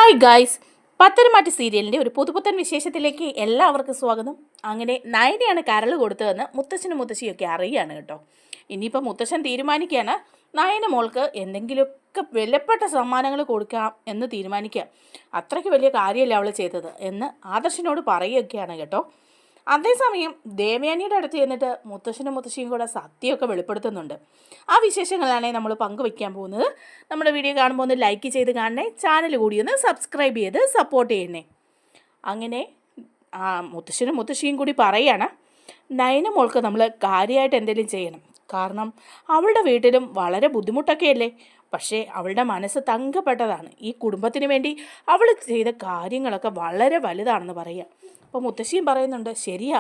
Hi guys, Patharamattu സീരിയലിൻ്റെ ഒരു പുതുപുത്തൻ വിശേഷത്തിലേക്ക് എല്ലാവർക്കും സ്വാഗതം. അങ്ങനെ നയനയാണ് കരൾ കൊടുത്തതെന്ന് മുത്തശ്ശനും മുത്തശ്ശിയൊക്കെ അറിയുകയാണ് കേട്ടോ. ഇനിയിപ്പോൾ മുത്തശ്ശൻ തീരുമാനിക്കുകയാണ് നയന മോൾക്ക് എന്തെങ്കിലുമൊക്കെ വിലപ്പെട്ട സമ്മാനങ്ങൾ കൊടുക്കാം എന്ന് തീരുമാനിക്കുക. അത്രയ്ക്ക് വലിയ കാര്യമല്ല അവൾ ചെയ്തത് എന്ന് ആദർശനോട് പറയുകയൊക്കെയാണ് കേട്ടോ. അതേസമയം ദേവയാനിയുടെ അടുത്ത് ചെന്നിട്ട് മുത്തശ്ശനും മുത്തശ്ശിയും കൂടെ സത്യമൊക്കെ വെളിപ്പെടുത്തുന്നുണ്ട്. ആ വിശേഷങ്ങളാണ് നമ്മൾ പങ്കുവയ്ക്കാൻ പോകുന്നത്. നമ്മുടെ വീഡിയോ കാണുമ്പോൾ ഒന്ന് ലൈക്ക് ചെയ്ത് കാണണേ, ചാനൽ കൂടി ഒന്ന് സബ്സ്ക്രൈബ് ചെയ്ത് സപ്പോർട്ട് ചെയ്യണേ. അങ്ങനെ മുത്തശ്ശനും മുത്തശ്ശിയും കൂടി പറയുകയാണ്, നയന മോൾക്ക് നമ്മൾ കാര്യമായിട്ട് എന്തെങ്കിലും ചെയ്യണം. കാരണം അവളുടെ വീട്ടിലും വളരെ ബുദ്ധിമുട്ടൊക്കെയല്ലേ, പക്ഷേ അവളുടെ മനസ്സ് തങ്കപ്പെട്ടതാണ്. ഈ കുടുംബത്തിന് വേണ്ടി അവൾ ചെയ്ത കാര്യങ്ങളൊക്കെ വളരെ വലുതാണെന്ന് പറയാം. അപ്പോൾ മുത്തശ്ശിയും പറയുന്നുണ്ട്, ശരിയാ,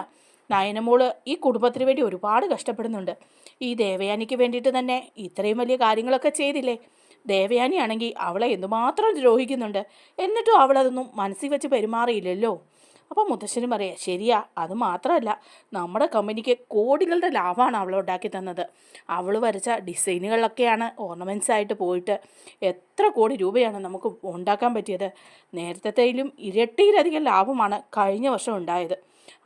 നയനമോള് ഈ കുടുംബത്തിന് വേണ്ടി ഒരുപാട് കഷ്ടപ്പെടുന്നുണ്ട്. ഈ ദേവയാനിക്ക് വേണ്ടിയിട്ട് തന്നെ ഇത്രയും വലിയ കാര്യങ്ങളൊക്കെ ചെയ്തില്ലേ. ദേവയാനിയാണെങ്കിൽ അവളെ എന്തുമാത്രം ദ്രോഹിക്കുന്നുണ്ട്, എന്നിട്ടും അവളതൊന്നും മനസ്സിൽ വെച്ച് പെരുമാറിയില്ലല്ലോ. അപ്പോൾ മുത്തശ്ശനും പറയാം, ശരിയാ, അത് മാത്രമല്ല, നമ്മുടെ കമ്പനിക്ക് കോടികളുടെ ലാഭമാണ് അവൾ ഉണ്ടാക്കി തന്നത്. അവൾ വരച്ച ഡിസൈനുകളിലൊക്കെയാണ് ഓർണമെൻറ്റ്സ് ആയിട്ട് പോയിട്ട് എത്ര കോടി രൂപയാണ് നമുക്ക് ഉണ്ടാക്കാൻ പറ്റിയത്. നേരത്തെയിലും ഇരട്ടിയിലധികം ലാഭമാണ് കഴിഞ്ഞ വർഷം ഉണ്ടായത്.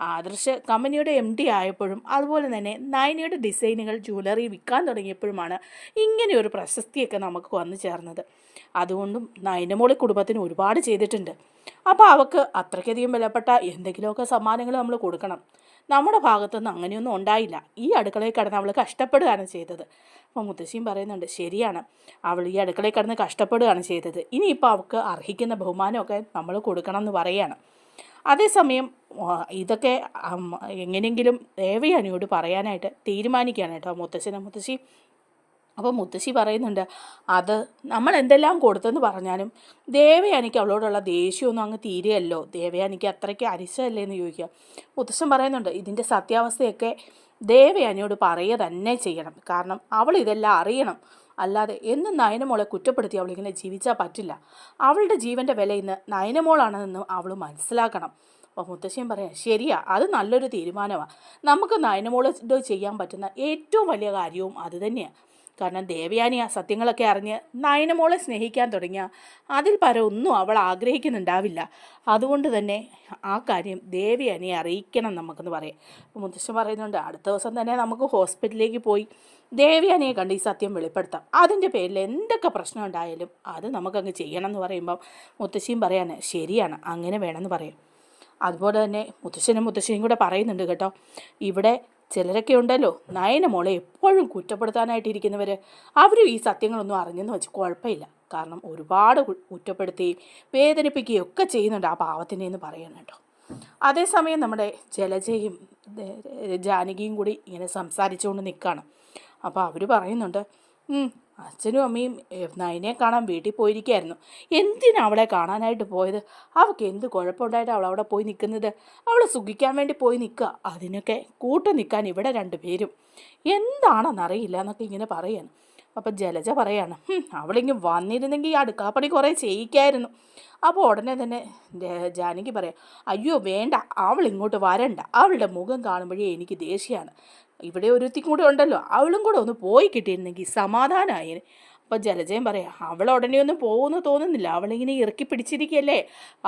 ആദർശ് കമ്പനിയുടെ MD ആയപ്പോഴും അതുപോലെ തന്നെ നയനയുടെ ഡിസൈനുകൾ ജ്വല്ലറി വിൽക്കാൻ തുടങ്ങിയപ്പോഴുമാണ് ഇങ്ങനെയൊരു പ്രശസ്തിയൊക്കെ നമുക്ക് വന്നു ചേർന്നത്. അതുകൊണ്ടും നയനമോളി കുടുംബത്തിന് ഒരുപാട് ചെയ്തിട്ടുണ്ട്. അപ്പോൾ അവൾക്ക് അത്രയ്ക്കധികം വിലപ്പെട്ട എന്തെങ്കിലുമൊക്കെ സമ്മാനങ്ങൾ നമ്മൾ കൊടുക്കണം. നമ്മുടെ ഭാഗത്തുനിന്ന് അങ്ങനെയൊന്നും ഉണ്ടായില്ല. ഈ അടുക്കളയിൽ കിടന്ന് അവൾ കഷ്ടപ്പെടുകയാണ് ചെയ്തത്. അപ്പോൾ മുത്തശ്ശിയും പറയുന്നുണ്ട്, ശരിയാണ്, അവൾ ഈ അടുക്കളയിൽ കിടന്ന് കഷ്ടപ്പെടുകയാണ് ചെയ്തത്. ഇനിയിപ്പോൾ അവൾക്ക് അർഹിക്കുന്ന ബഹുമാനമൊക്കെ നമ്മൾ കൊടുക്കണം എന്ന് പറയുകയാണ്. അതേസമയം ഇതൊക്കെ എങ്ങനെയെങ്കിലും ദേവയാനിയോട് പറയാനായിട്ട് തീരുമാനിക്കുകയാണ് കേട്ടോ മുത്തശ്ശി. അപ്പോൾ മുത്തശ്ശി പറയുന്നുണ്ട്, അത് നമ്മൾ എന്തെല്ലാം കൊടുത്തെന്ന് പറഞ്ഞാലും ദേവയാനിക്ക് അവളോടുള്ള ദേഷ്യമൊന്നും അങ്ങ് തീരുകയല്ലോ. ദേവയാനിക്ക് അത്രയ്ക്ക് അരിശമല്ലേ എന്ന് ചോദിക്കുക. മുത്തശ്ശൻ പറയുന്നുണ്ട്, ഇതിൻ്റെ സത്യാവസ്ഥയൊക്കെ ദേവയാനിയോട് പറയുക തന്നെ ചെയ്യണം. കാരണം അവൾ ഇതെല്ലാം അറിയണം. അല്ലാതെ എന്നും നയനമോളെ കുറ്റപ്പെടുത്തി അവളിങ്ങനെ ജീവിച്ചാൽ പറ്റില്ല. അവളുടെ ജീവൻ്റെ വില ഇന്ന് നയനമോളാണെന്ന് അവൾ മനസ്സിലാക്കണം. അപ്പോൾ മുത്തശ്ശിയും പറയാം, ശരിയാ, അത് നല്ലൊരു തീരുമാനമാണ്. നമുക്ക് നയനമോളോട് ചെയ്യാൻ പറ്റുന്ന ഏറ്റവും വലിയ കാര്യവും അത് തന്നെയാണ്. കാരണം ദേവയാനി ആ സത്യങ്ങളൊക്കെ അറിഞ്ഞ് നയനമോളെ സ്നേഹിക്കാൻ തുടങ്ങിയ അതിൽ പരം ഒന്നും അവൾ ആഗ്രഹിക്കുന്നുണ്ടാവില്ല. അതുകൊണ്ട് തന്നെ ആ കാര്യം ദേവയാനിയെ അറിയിക്കണം നമുക്കെന്ന് പറയാം. അപ്പോൾ മുത്തശ്ശൻ പറയുന്നുണ്ട്, അടുത്ത ദിവസം തന്നെ നമുക്ക് ഹോസ്പിറ്റലിലേക്ക് പോയി ദേവയാനിയെ കണ്ട് ഈ സത്യം വെളിപ്പെടുത്താം. അതിൻ്റെ പേരിൽ എന്തൊക്കെ പ്രശ്നം ഉണ്ടായാലും അത് നമുക്കങ്ങ് ചെയ്യണം എന്ന് പറയുമ്പം മുത്തശ്ശിയും പറയാണ്, ശരിയാണ്, അങ്ങനെ വേണമെന്ന് പറയും. അതുപോലെ തന്നെ മുത്തശ്ശിയും കൂടെ പറയുന്നുണ്ട് കേട്ടോ, ഇവിടെ ചിലരൊക്കെ ഉണ്ടല്ലോ നയന മോളെ എപ്പോഴും കുറ്റപ്പെടുത്താനായിട്ടിരിക്കുന്നവർ, അവരും ഈ സത്യങ്ങളൊന്നും അറിഞ്ഞെന്ന് വെച്ച് കുഴപ്പമില്ല. കാരണം ഒരുപാട് കുറ്റപ്പെടുത്തുകയും വേദനിപ്പിക്കുകയും ഒക്കെ ചെയ്യുന്നുണ്ട് ആ പാവത്തിനെ എന്ന് പറയണം കേട്ടോ. അതേസമയം നമ്മുടെ ജലജയും ജാനകിയും കൂടി ഇങ്ങനെ സംസാരിച്ചുകൊണ്ട് നിൽക്കുകയാണ്. അപ്പോൾ അവർ പറയുന്നുണ്ട്, അച്ഛനും അമ്മയും നയനെ കാണാൻ വീട്ടിൽ പോയിരിക്കുകയായിരുന്നു. എന്തിനാണ് അവളെ കാണാനായിട്ട് പോയത്? അവൾക്ക് എന്ത് കുഴപ്പമുണ്ടായിട്ട് അവൾ അവിടെ പോയി നിൽക്കുന്നത്? അവളെ സുഖിക്കാൻ വേണ്ടി പോയി നിൽക്കുക. അതിനൊക്കെ കൂട്ടു നിൽക്കാൻ ഇവിടെ രണ്ടുപേരും എന്താണെന്നറിയില്ല എന്നൊക്കെ ഇങ്ങനെ പറയാണ്. അപ്പം ജലജ പറയാണ്, അവളിങ്ങ് വന്നിരുന്നെങ്കിൽ ഈ അടുക്കാപ്പണി കുറേ ചെയ്യിക്കായിരുന്നു. അപ്പോൾ ഉടനെ തന്നെ ജാനകി പറയാം, അയ്യോ വേണ്ട, അവൾ ഇങ്ങോട്ട് വരണ്ട, അവളുടെ മുഖം കാണുമ്പോഴേ എനിക്ക് ദേഷ്യമാണ്. ഇവിടെ ഒരുത്തിക്കും കൂടെ ഉണ്ടല്ലോ, അവളും കൂടെ ഒന്ന് പോയി കിട്ടിയിരുന്നെങ്കിൽ സമാധാനമായി. അപ്പം ജലജയം പറയാം, അവൾ ഉടനെ ഒന്നും പോകുമെന്ന് തോന്നുന്നില്ല, അവളിങ്ങനെ ഇറക്കി പിടിച്ചിരിക്കുകയല്ലേ,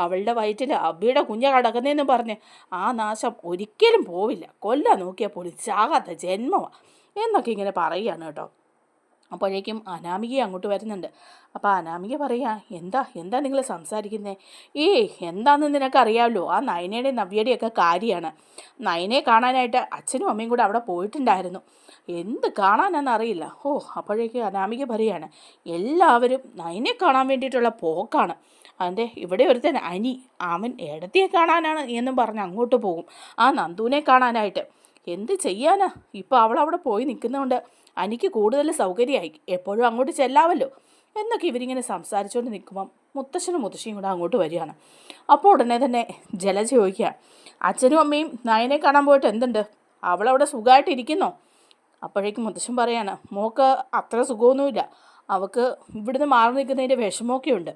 അവളുടെ വയറ്റിൽ അബിയുടെ കുഞ്ഞ കിടക്കുന്നതെന്ന് പറഞ്ഞ് ആ നാശം ഒരിക്കലും പോവില്ല, കൊല്ലാൻ നോക്കിയാൽ പോലും ചാകാത്ത ജന്മമാണ് എന്നൊക്കെ ഇങ്ങനെ പറയുകയാണ് കേട്ടോ. അപ്പോഴേക്കും അനാമിക അങ്ങോട്ട് വരുന്നുണ്ട്. അപ്പോൾ അനാമിക പറയാ, എന്താ നിങ്ങൾ സംസാരിക്കുന്നത്? എന്താണെന്ന് നിനക്കറിയാമല്ലോ, ആ നയനയുടെയും നവ്യയുടെയൊക്കെ കാര്യമാണ്. നയനയെ കാണാനായിട്ട് അച്ഛനും അമ്മയും കൂടെ അവിടെ പോയിട്ടുണ്ടായിരുന്നു. എന്ത് കാണാനാണെന്നറിയില്ല. അപ്പോഴേക്കും അനാമിക പറയാണ്, എല്ലാവരും നയനെ കാണാൻ വേണ്ടിയിട്ടുള്ള പോക്കാണ്. അതിൻ്റെ ഇവിടെ ഒരുത്തൻ അനി, അവൻ എടത്തിയെ കാണാനാണ് എന്നും പറഞ്ഞ് അങ്ങോട്ട് പോകും, ആ നന്ദുവിനെ കാണാനായിട്ട്. എന്ത് ചെയ്യാനാ, ഇപ്പോൾ അവൾ അവിടെ പോയി നിൽക്കുന്നതുകൊണ്ട് എനിക്ക് കൂടുതൽ സൗകര്യമായി, എപ്പോഴും അങ്ങോട്ട് ചെല്ലാമല്ലോ എന്നൊക്കെ ഇവരിങ്ങനെ സംസാരിച്ചുകൊണ്ട് നിൽക്കുമ്പം മുത്തശ്ശനും മുത്തശ്ശിയും കൂടെ അങ്ങോട്ട് വരികയാണ്. അപ്പോൾ ഉടനെ തന്നെ ജലജ ചോദിക്കുക, അച്ഛനും അമ്മയും നയനെ കാണാൻ പോയിട്ട് എന്തുണ്ട്, അവളവിടെ സുഖമായിട്ടിരിക്കുന്നോ? അപ്പോഴേക്കും മുത്തശ്ശൻ പറയാണ്, മോൾക്ക് അത്ര സുഖമൊന്നുമില്ല, അവൾക്ക് ഇവിടുന്ന് മാറി നിൽക്കുന്നതിൻ്റെ വിഷമമൊക്കെ ഉണ്ട്.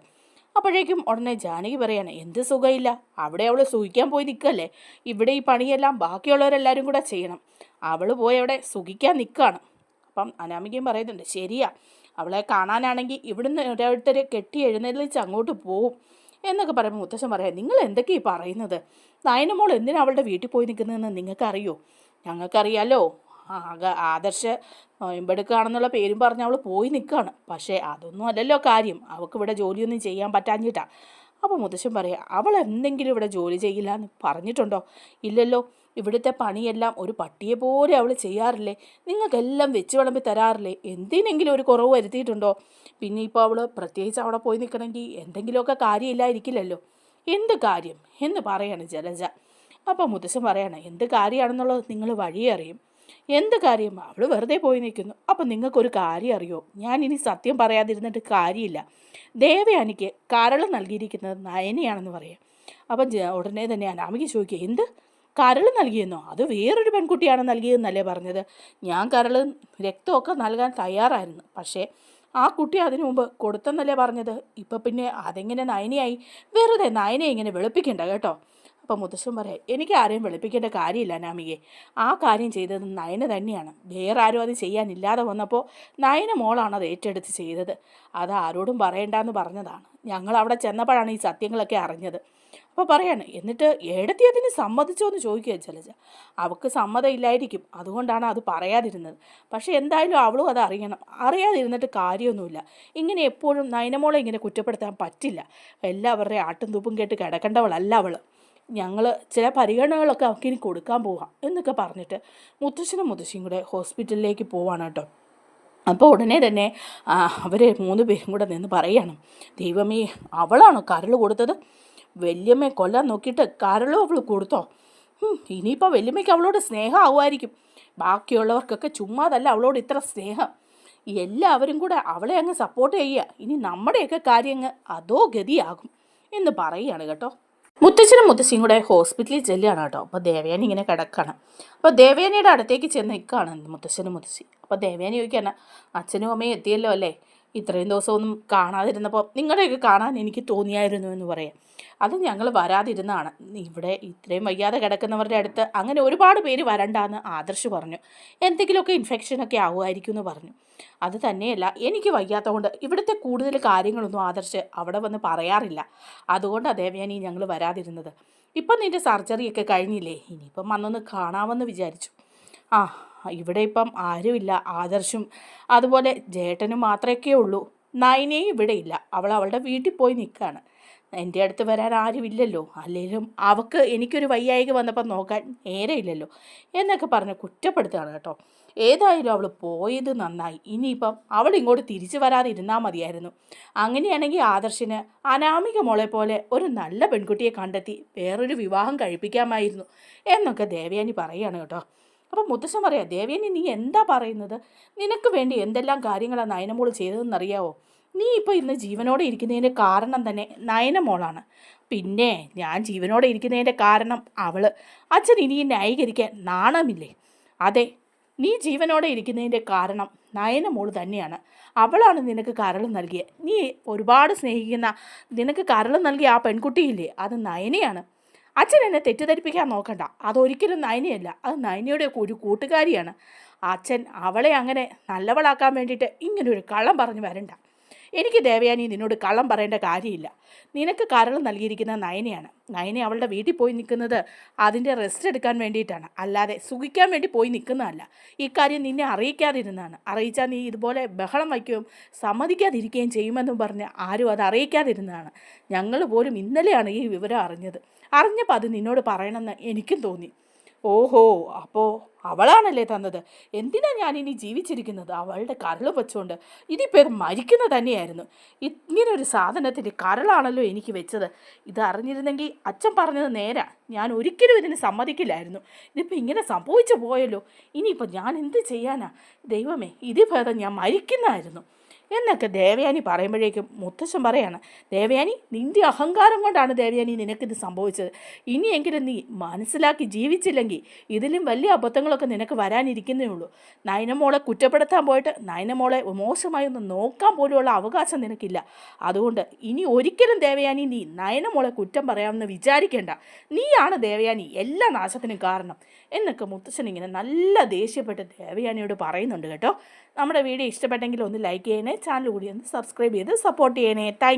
അപ്പോഴേക്കും ഉടനെ ജാനകി പറയാണ്, എന്ത് സുഖമില്ല, അവിടെ അവൾ സുഖിക്കാൻ പോയി നിൽക്കല്ലേ, ഇവിടെ ഈ പണിയെല്ലാം ബാക്കിയുള്ളവരെല്ലാവരും കൂടെ ചെയ്യണം, അവൾ പോയി അവിടെ സുഖിക്കാൻ നിൽക്കുകയാണ്. അപ്പം അനാമികയും പറയുന്നുണ്ട്, ശരിയാ, അവളെ കാണാനാണെങ്കിൽ ഇവിടുന്ന് ഓരോരുത്തരെ കെട്ടി എഴുന്നേൽച്ച് അങ്ങോട്ട് പോവും, എന്നൊക്കെ പറയുമ്പോൾ മുത്തശ്ശൻ പറയാം, നിങ്ങൾ എന്തൊക്കെയാണ് പറയുന്നത്? നയനമോൾ എന്തിനാ അവളുടെ വീട്ടിൽ പോയി നിൽക്കുന്നതെന്ന് നിങ്ങൾക്കറിയോ? ഞങ്ങൾക്കറിയാലോ. ആദർശ് എമ്പെടുക്കുകയാണെന്നുള്ള പേരും പറഞ്ഞ് അവൾ പോയി നിൽക്കുകയാണ്. പക്ഷേ അതൊന്നും അല്ലല്ലോ കാര്യം, അവൾക്ക് ഇവിടെ ജോലിയൊന്നും ചെയ്യാൻ പറ്റാഞ്ഞിട്ടാണ്. അപ്പോൾ മുത്തശ്ശൻ പറയാം, അവൾ എന്തെങ്കിലും ഇവിടെ ജോലി ചെയ്യില്ല എന്ന് പറഞ്ഞിട്ടുണ്ടോ? ഇല്ലല്ലോ. ഇവിടുത്തെ പണിയെല്ലാം ഒരു പട്ടിയെ പോലെ അവൾ ചെയ്യാറില്ലേ? നിങ്ങൾക്കെല്ലാം വെച്ച് വിളമ്പി തരാറില്ലേ? എന്തിനെങ്കിലും ഒരു കുറവ് വരുത്തിയിട്ടുണ്ടോ? പിന്നെ ഇപ്പോൾ അവൾ പ്രത്യേകിച്ച് അവിടെ പോയി നിൽക്കണമെങ്കിൽ എന്തെങ്കിലുമൊക്കെ കാര്യമില്ലായിരിക്കില്ലല്ലോ. എന്ത് കാര്യം എന്ന് പറയാണ് ജലജ. അപ്പോൾ മുത്തശ്ശൻ പറയാണ്, എന്ത് കാര്യമാണെന്നുള്ളത് നിങ്ങൾ വഴിയേ അറിയും. എന്ത് കാര്യം? അവൾ വെറുതെ പോയി നിൽക്കുന്നു. അപ്പം നിങ്ങൾക്കൊരു കാര്യം അറിയോ? ഞാൻ ഇനി സത്യം പറയാതിരുന്നിട്ട് കാര്യമില്ല. ദേവയാനിക്ക് കരൾ നൽകിയിരിക്കുന്നത് നയനയാണെന്ന് പറയാം. അപ്പം ഉടനെ തന്നെ അനാമിക ചോദിക്കുക, എന്ത് കരൾ നൽകിയെന്നോ? അത് വേറൊരു പെൺകുട്ടിയാണ് നൽകിയതെന്നല്ലേ പറഞ്ഞത്? ഞാൻ കരൾ രക്തമൊക്കെ നൽകാൻ തയ്യാറായിരുന്നു, പക്ഷേ ആ കുട്ടി അതിനു മുമ്പ് കൊടുത്തെന്നല്ലേ പറഞ്ഞത്? ഇപ്പം പിന്നെ അതെങ്ങനെ നയനയായി? വെറുതെ നയനയെ ഇങ്ങനെ വെളുപ്പിക്കണ്ട കേട്ടോ. അപ്പം മുത്തശ്ശൻ പറയാം, എനിക്ക് ആരെയും വെളുപ്പിക്കേണ്ട കാര്യമില്ല അനാമികയെ. ആ കാര്യം ചെയ്തത് നയന തന്നെയാണ്. വേറെ ആരും അത് ചെയ്യാനില്ലാതെ വന്നപ്പോൾ നയന മോളാണ് അത് ഏറ്റെടുത്ത് ചെയ്തത്. അത് ആരോടും പറയണ്ടെന്ന് പറഞ്ഞതാണ്. ഞങ്ങൾ അവിടെ ചെന്നപ്പോഴാണ് ഈ സത്യങ്ങളൊക്കെ അറിഞ്ഞത്. അപ്പോൾ പറയാണ്, എന്നിട്ട് ഏടത്തി അതിന് സമ്മതിച്ചോ എന്ന് ചോദിക്കുക ജലജ. അവൾക്ക് സമ്മതമില്ലായിരിക്കും, അതുകൊണ്ടാണ് അത് പറയാതിരുന്നത്. പക്ഷേ എന്തായാലും അവളും അത് അറിയണം. അറിയാതിരുന്നിട്ട് കാര്യമൊന്നുമില്ല. ഇങ്ങനെ എപ്പോഴും നയനമോളെ ഇങ്ങനെ കുറ്റപ്പെടുത്താൻ പറ്റില്ല. എല്ലാവരുടെയും ആട്ടും തൂപ്പും കേട്ട് കിടക്കേണ്ടവളല്ല അവൾ. ഞങ്ങൾ ചില പരിഗണനകളൊക്കെ അവൾക്ക് ഇനി കൊടുക്കാൻ പോവാം എന്നൊക്കെ പറഞ്ഞിട്ട് മുത്തശ്ശനും മുത്തശ്ശിയും കൂടെ ഹോസ്പിറ്റലിലേക്ക് പോവാണ് കേട്ടോ. അപ്പോൾ ഉടനെ തന്നെ അവർ 3 പേരും കൂടെ നിന്ന് പറയണം, ദൈവമേ, അവളാണോ കരൾ കൊടുത്തത്? വല്യമ്മയെ കൊല്ലാൻ നോക്കിയിട്ട് കരളും അവൾ കൊടുത്തോ? ഇനിയിപ്പോൾ വല്യമ്മയ്ക്ക് അവളോട് സ്നേഹം ആവുമായിരിക്കും. ബാക്കിയുള്ളവർക്കൊക്കെ ചുമ്മാതല്ല അവളോട് ഇത്ര സ്നേഹം. എല്ലാവരും കൂടെ അവളെ അങ്ങ് സപ്പോർട്ട് ചെയ്യുക. ഇനി നമ്മുടെയൊക്കെ കാര്യങ്ങൾ അതോ ഗതിയാകും എന്ന് പറയുകയാണ് കേട്ടോ. മുത്തച്ഛനും മുത്തശ്ശിയും കൂടെ ഹോസ്പിറ്റലിൽ ചെല്ലുകയാണ് കേട്ടോ. അപ്പോൾ ദേവയാനി ഇങ്ങനെ കിടക്കുകയാണ്. അപ്പോൾ ദേവയാനിയുടെ അടുത്തേക്ക് ചെന്ന് നിൽക്കുകയാണ് മുത്തശ്ശനും മുത്തശ്ശി. അപ്പോൾ ദേവയാനി ചോദിക്കുകയാണ്, അച്ഛനും അമ്മയും എത്തിയല്ലോ അല്ലേ? ഇത്രയും ദിവസമൊന്നും കാണാതിരുന്നപ്പോൾ നിങ്ങളെയൊക്കെ കാണാൻ എനിക്ക് തോന്നിയായിരുന്നു എന്ന് പറയാം. അത് ഞങ്ങൾ വരാതിരുന്നതാണ്. ഇവിടെ ഇത്രയും വയ്യാതെ കിടക്കുന്നവരുടെ അടുത്ത് അങ്ങനെ ഒരുപാട് പേര് വരണ്ടാന്ന് ആദർശ് പറഞ്ഞു. എന്തെങ്കിലുമൊക്കെ ഇൻഫെക്ഷനൊക്കെ ആവുമായിരിക്കും എന്ന് പറഞ്ഞു. അത് തന്നെയല്ല, എനിക്ക് വയ്യാത്തതുകൊണ്ട് ഇവിടുത്തെ കൂടുതൽ കാര്യങ്ങളൊന്നും ആദർശ് അവിടെ വന്ന് പറയാറില്ല. അതുകൊണ്ടാണ് ദേവയാനി ഞങ്ങൾ വരാതിരുന്നത്. ഇപ്പം നിൻ്റെ സർജറിയൊക്കെ കഴിഞ്ഞില്ലേ, ഇനിയിപ്പം വന്നൊന്ന് കാണാമെന്ന് വിചാരിച്ചു. ഇവിടെ ഇപ്പം ആരുമില്ല. ആദർശും അതുപോലെ ജേട്ടനും മാത്രമേ ഉള്ളൂ. നയനയും ഇവിടെ ഇല്ല. അവൾ അവളുടെ വീട്ടിൽ പോയി നിൽക്കുകയാണ്. എൻ്റെ അടുത്ത് വരാൻ ആരുമില്ലല്ലോ. അല്ലെങ്കിലും അവൾക്ക് എനിക്കൊരു വയ്യായിക വന്നപ്പോൾ നോക്കാൻ നേരെയില്ലല്ലോ എന്നൊക്കെ പറഞ്ഞ് കുറ്റപ്പെടുത്തുകയാണ് കേട്ടോ. ഏതായാലും അവൾ പോയത് നന്നായി. ഇനിയിപ്പം അവൾ ഇങ്ങോട്ട് തിരിച്ചു വരാതെ ഇരുന്നാൽ മതിയായിരുന്നു. അങ്ങനെയാണെങ്കിൽ ആദർശിന് അനാമിക മോളെ പോലെ ഒരു നല്ല പെൺകുട്ടിയെ കണ്ടെത്തി വേറൊരു വിവാഹം കഴിപ്പിക്കാമായിരുന്നു എന്നൊക്കെ ദേവയാനി പറയുകയാണ് കേട്ടോ. അപ്പം മുത്തശ്ശൻ പറയാം, ദേവയാനി നീ എന്താ പറയുന്നത്? നിനക്ക് വേണ്ടി എന്തെല്ലാം കാര്യങ്ങളാണ് നയനമോൾ ചെയ്തതെന്നറിയാവോ? നീ ഇപ്പോൾ ഇന്ന് ജീവനോടെ ഇരിക്കുന്നതിൻ്റെ കാരണം തന്നെ നയനമോളാണ്. പിന്നെ ഞാൻ ജീവനോടെ ഇരിക്കുന്നതിൻ്റെ കാരണം അവൾ. അച്ഛൻ ഇനിയും ന്യായീകരിക്കാൻ നാണമില്ലേ? അതെ, നീ ജീവനോടെ ഇരിക്കുന്നതിൻ്റെ കാരണം നയനമോൾ തന്നെയാണ്. അവളാണ് നിനക്ക് കരൾ നൽകിയത്. നീ ഒരുപാട് സ്നേഹിക്കുന്ന, നിനക്ക് കരൾ നൽകിയ ആ പെൺകുട്ടിയില്ലേ, അത് നയനയാണ്. അച്ഛൻ എന്നെ തെറ്റിദ്ധരിപ്പിക്കാൻ നോക്കണ്ട. അതൊരിക്കലും നയനയല്ല, അത് നയനയുടെ ഒരു കൂട്ടുകാരിയാണ്. അച്ഛൻ അവളെ അങ്ങനെ നല്ലവളാക്കാൻ വേണ്ടിയിട്ട് ഇങ്ങനൊരു കള്ളം പറഞ്ഞു വരണ്ട. എനിക്ക് ദേവയാനി നിന്നോട് കള്ളം പറയേണ്ട കാര്യമില്ല. നിനക്ക് കരൾ നൽകിയിരിക്കുന്നത് നയനയാണ്. നയന അവളുടെ വീട്ടിൽ പോയി നിൽക്കുന്നത് അതിൻ്റെ റെസ്റ്റ് എടുക്കാൻ വേണ്ടിയിട്ടാണ്, അല്ലാതെ സുഖിക്കാൻ വേണ്ടി പോയി നിൽക്കുന്നതല്ല. ഇക്കാര്യം നിന്നെ അറിയിക്കാതിരുന്നതാണ്. അറിയിച്ചാൽ നീ ഇതുപോലെ ബഹളം വയ്ക്കുകയും സമ്മതിക്കാതിരിക്കുകയും ചെയ്യുമെന്നും പറഞ്ഞ് ആരും അത് അറിയിക്കാതിരുന്നതാണ്. ഞങ്ങൾ പോലും ഇന്നലെയാണ് ഈ വിവരം അറിഞ്ഞപ്പോൾ അത് നിന്നോട് പറയണമെന്ന് എനിക്കും തോന്നി. ഓഹോ, അപ്പോൾ അവളാണല്ലേ തന്നത്? എന്തിനാ ഞാനിനി ജീവിച്ചിരിക്കുന്നത്? അവളുടെ കരൾ വെച്ചുകൊണ്ട്. ഇതിപ്പോൾ ഇത് മരിക്കുന്നത് തന്നെയായിരുന്നു. ഇങ്ങനൊരു സാധനത്തിൻ്റെ കരളാണല്ലോ എനിക്ക് വെച്ചത്. ഇത് അറിഞ്ഞിരുന്നെങ്കിൽ അച്ഛൻ പറഞ്ഞത് നേരാ, ഞാൻ ഒരിക്കലും ഇതിന് സമ്മതിക്കില്ലായിരുന്നു. ഇതിപ്പോൾ ഇങ്ങനെ സംഭവിച്ചു പോയല്ലോ. ഇനിയിപ്പോൾ ഞാൻ എന്ത് ചെയ്യാനാ? ദൈവമേ, ഇത് ഭേദം ഞാൻ മരിക്കുന്നതായിരുന്നു എന്നൊക്കെ ദേവയാനി പറയുമ്പോഴേക്കും മുത്തശ്ശൻ പറയാണ്, ദേവയാനി, നിൻ്റെ അഹങ്കാരം കൊണ്ടാണ് ദേവയാനി നിനക്കിത് സംഭവിച്ചത്. ഇനിയെങ്കിലും നീ മനസ്സിലാക്കി ജീവിച്ചില്ലെങ്കിൽ ഇതിലും വലിയ അബദ്ധങ്ങളൊക്കെ നിനക്ക് വരാനിരിക്കുന്നേ ഉള്ളൂ. നയനമോളെ കുറ്റപ്പെടുത്താൻ പോയിട്ട് നയനമോളെ മോശമായി ഒന്ന് നോക്കാൻ പോലുമുള്ള അവകാശം നിനക്കില്ല. അതുകൊണ്ട് ഇനി ഒരിക്കലും ദേവയാനി നീ നയനമോളെ കുറ്റം പറയാമെന്ന് വിചാരിക്കേണ്ട. നീയാണ് ദേവയാനി എല്ലാ നാശത്തിനും കാരണം എന്നൊക്കെ മുത്തശ്ശൻ ഇങ്ങനെ നല്ല ദേഷ്യപ്പെട്ട് ദേവയാനിയോട് പറയുന്നുണ്ട് കേട്ടോ. നമ്മുടെ വീഡിയോ ഇഷ്ടപ്പെട്ടെങ്കിൽ ഒന്ന് ലൈക്ക് ചെയ്യണേ, ചാനൽ കൂടി ഒന്ന് സബ്സ്ക്രൈബ് ചെയ്ത് സപ്പോർട്ട് ചെയ്യണേ. താങ്ക്